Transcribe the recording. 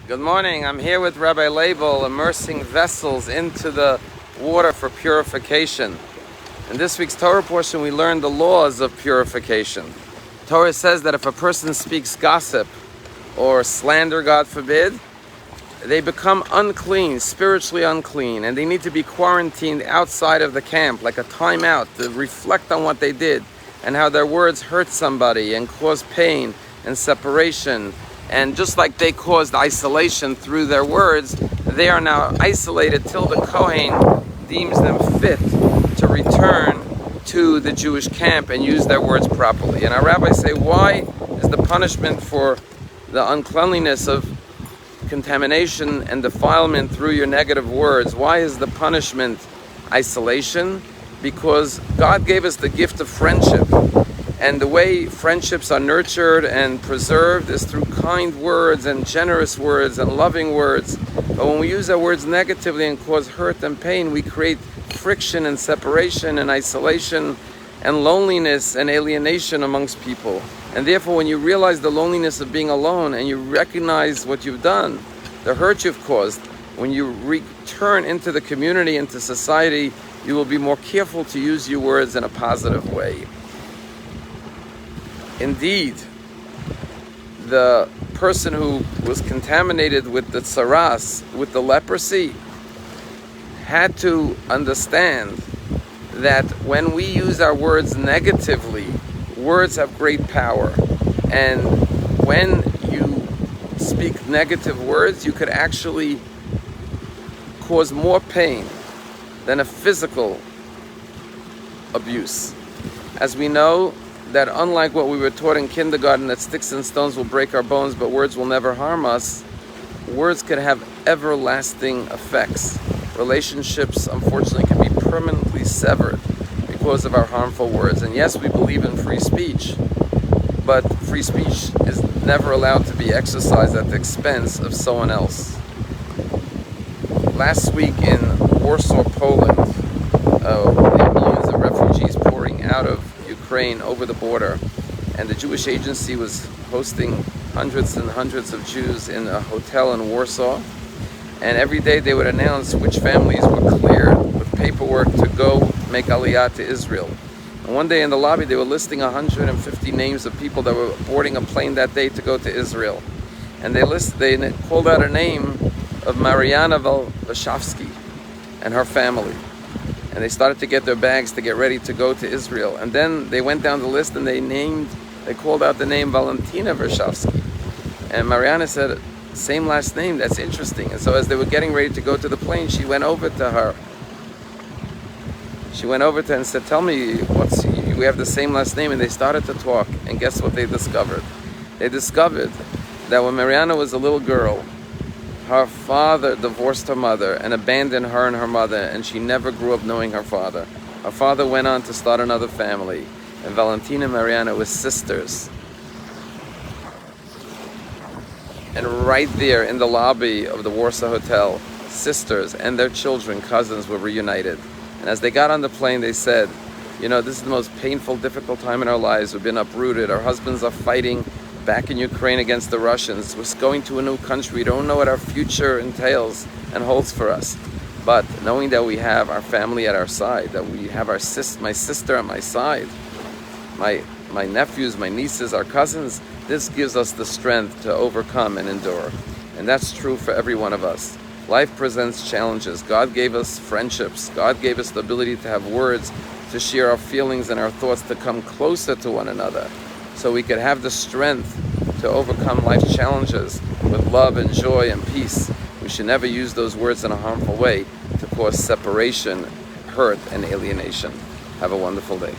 Good morning. I'm here with Rabbi Label, immersing vessels into the water for purification. In this week's Torah portion, we learned the laws of purification. Torah says that if a person speaks gossip or slander, God forbid, they become unclean, spiritually unclean, and they need to be quarantined outside of the camp, like a timeout, to reflect on what they did and how their words hurt somebody and cause pain and separation. And just like they caused isolation through their words, they are now isolated till the Kohen deems them fit to return to the Jewish camp and use their words properly. And our rabbis say, why is the punishment for the uncleanliness of contamination and defilement through your negative words? Why is the punishment isolation? Because God gave us the gift of friendship. And the way friendships are nurtured and preserved is through kind words and generous words and loving words. But when we use our words negatively and cause hurt and pain, we create friction and separation and isolation and loneliness and alienation amongst people. And therefore, when you realize the loneliness of being alone and you recognize what you've done, the hurt you've caused, when you return into the community, into society, you will be more careful to use your words in a positive way. Indeed, the person who was contaminated with the tsaras, with the leprosy, had to understand that when we use our words negatively, words have great power. And when you speak negative words, you could actually cause more pain than a physical abuse. As we know, that unlike what we were taught in kindergarten, that sticks and stones will break our bones, but words will never harm us, words can have everlasting effects. Relationships, unfortunately, can be permanently severed because of our harmful words. And yes, we believe in free speech, but free speech is never allowed to be exercised at the expense of someone else. Last week in Warsaw, Poland, there were millions of refugees pouring out of Ukraine over the border, and the Jewish Agency was hosting hundreds and hundreds of Jews in a hotel in Warsaw, and every day they would announce which families were cleared with paperwork to go make Aliyah to Israel. And one day in the lobby they were listing 150 names of people that were boarding a plane that day to go to Israel, and they called out a name of Mariana Vashavsky and her family. And they started to get their bags to get ready to go to Israel. And then they went down the list and they called out the name Valentina Vershavsky. And Mariana said, same last name, that's interesting. And so as they were getting ready to go to the plane, she went over to her. She went over to her and said, tell me, we have the same last name. And they started to talk. And guess what they discovered? They discovered that when Mariana was a little girl, her father divorced her mother and abandoned her and her mother, and she never grew up knowing her father. Her father went on to start another family, and Valentina and Mariana were sisters. And right there in the lobby of the Warsaw Hotel, sisters and their children, cousins, were reunited. And as they got on the plane, they said, this is the most painful, difficult time in our lives. We've been uprooted. Our husbands are fighting back in Ukraine against the Russians. We're going to a new country. We don't know what our future entails and holds for us. But knowing that we have our family at our side, that we have my sister at my side, my nephews, my nieces, our cousins, this gives us the strength to overcome and endure. And that's true for every one of us. Life presents challenges. God gave us friendships. God gave us the ability to have words, to share our feelings and our thoughts, to come closer to one another, so we could have the strength to overcome life's challenges with love and joy and peace. We should never use those words in a harmful way to cause separation, hurt, and alienation. Have a wonderful day.